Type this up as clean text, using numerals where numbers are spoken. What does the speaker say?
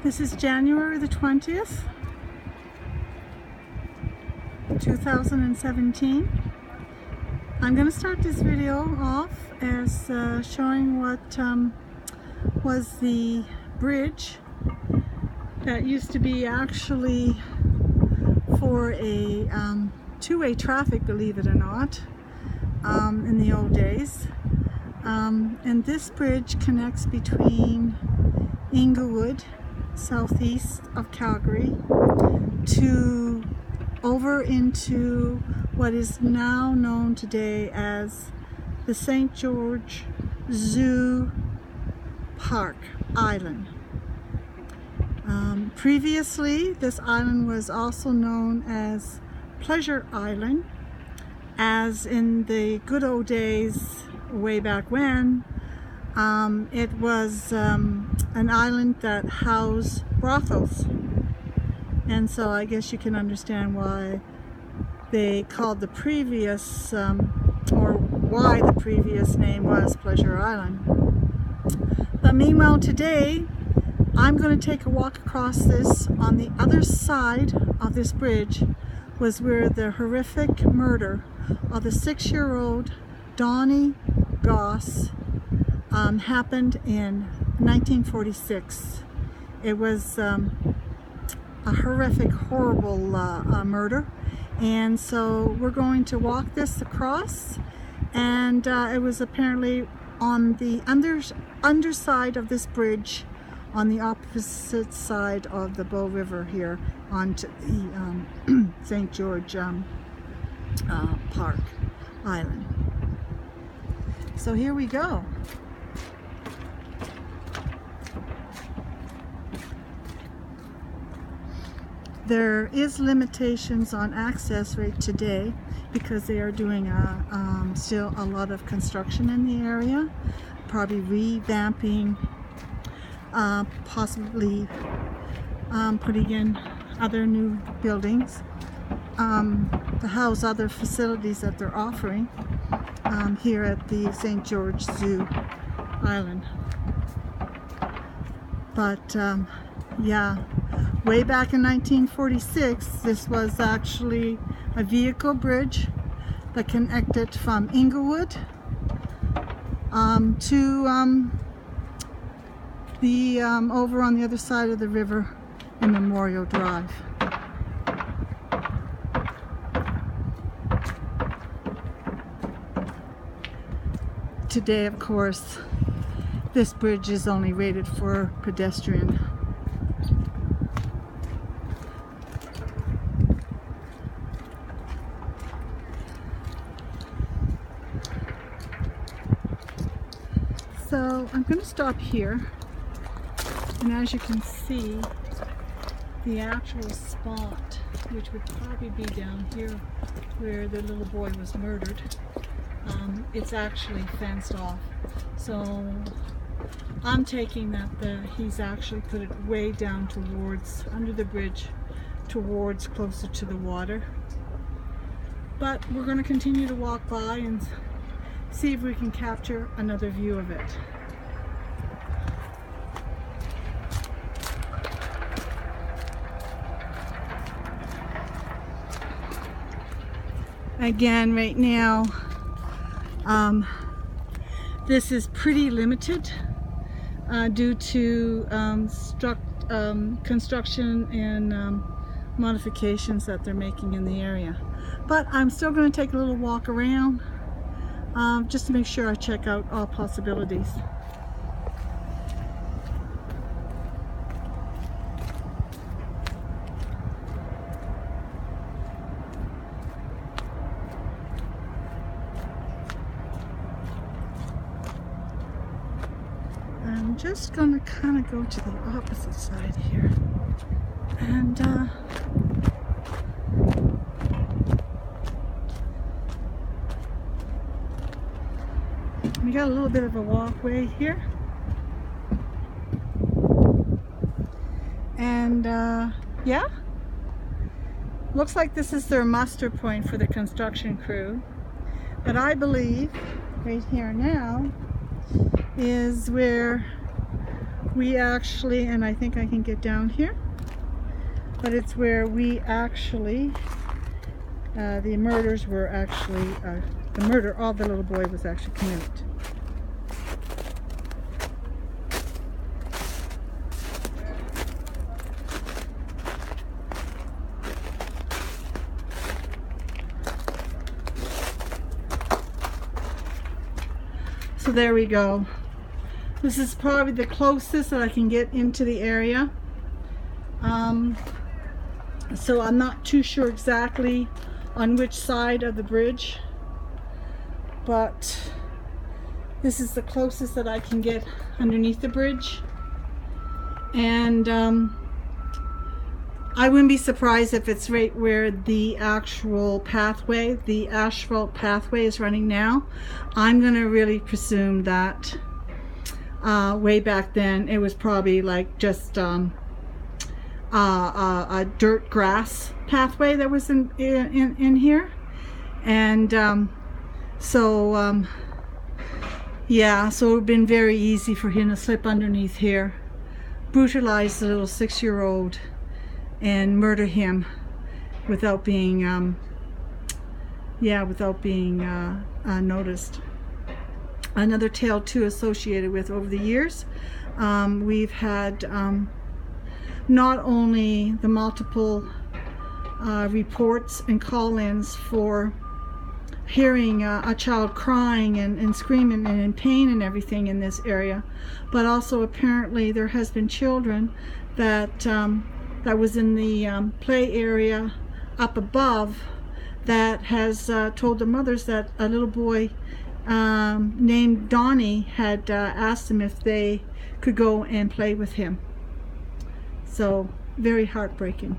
This is January the 20th, 2017. I'm going to start this video off as showing what was the bridge that used to be actually for a two-way traffic, believe it or not, in the old days. And this bridge connects between Inglewood, southeast of Calgary, to over into what is now known today as the St. George Zoo Park Island. Previously, this island was also known as Pleasure Island, as in the good old days way back when. It was an island that housed brothels, and so I guess you can understand why they called the previous, or why the previous name was Pleasure Island. But meanwhile, today I'm going to take a walk across this. On the other side of this bridge was where the horrific murder of the 6-year-old Donnie Goss happened in 1946. It was a horrific, horrible murder, and so we're going to walk this across, and it was apparently on the underside of this bridge on the opposite side of the Bow River here onto the St. George Park Island. So here we go. There is limitations on access right today because they are doing still a lot of construction in the area, probably revamping, possibly putting in other new buildings to house other facilities that they're offering here at the St. George Zoo Island. But yeah, way back in 1946, this was actually a vehicle bridge that connected from Inglewood to the over on the other side of the river in Memorial Drive. Today, of course, this bridge is only rated for pedestrian. So I'm going to stop here, and as you can see, the actual spot, which would probably be down here where the little boy was murdered, it's actually fenced off. So I'm taking that he's actually put it way down towards, under the bridge, towards closer to the water. But we're going to continue to walk by and see if we can capture another view of it. Again, right now, this is pretty limited due to construction and modifications that they're making in the area. But I'm still going to take a little walk around just to make sure I check out all possibilities. I'm just going to kind of go to the opposite side here, and we got a little bit of a walkway here, and yeah, looks like this is their muster point for the construction crew. But I believe right here now is where we actually, and I think I can get down here, but it's where we actually, the murders were actually, the murder of the little boy was actually committed. So there we go. This is probably the closest that I can get into the area. So I'm not too sure exactly on which side of the bridge, but this is the closest that I can get underneath the bridge. And I wouldn't be surprised if it's right where the actual pathway, the asphalt pathway, is running now. I'm gonna really presume that way back then it was probably like just a dirt grass pathway that was in here. And yeah, so it would have been very easy for him to slip underneath here, brutalize the little 6-year-old, and murder him without being noticed. Another tale too associated with, over the years, we've had not only the multiple reports and call-ins for hearing a child crying and screaming and in pain and everything in this area, but also apparently there has been children that that was in the play area up above that has told the mothers that a little boy named Donnie had asked them if they could go and play with him. So very heartbreaking.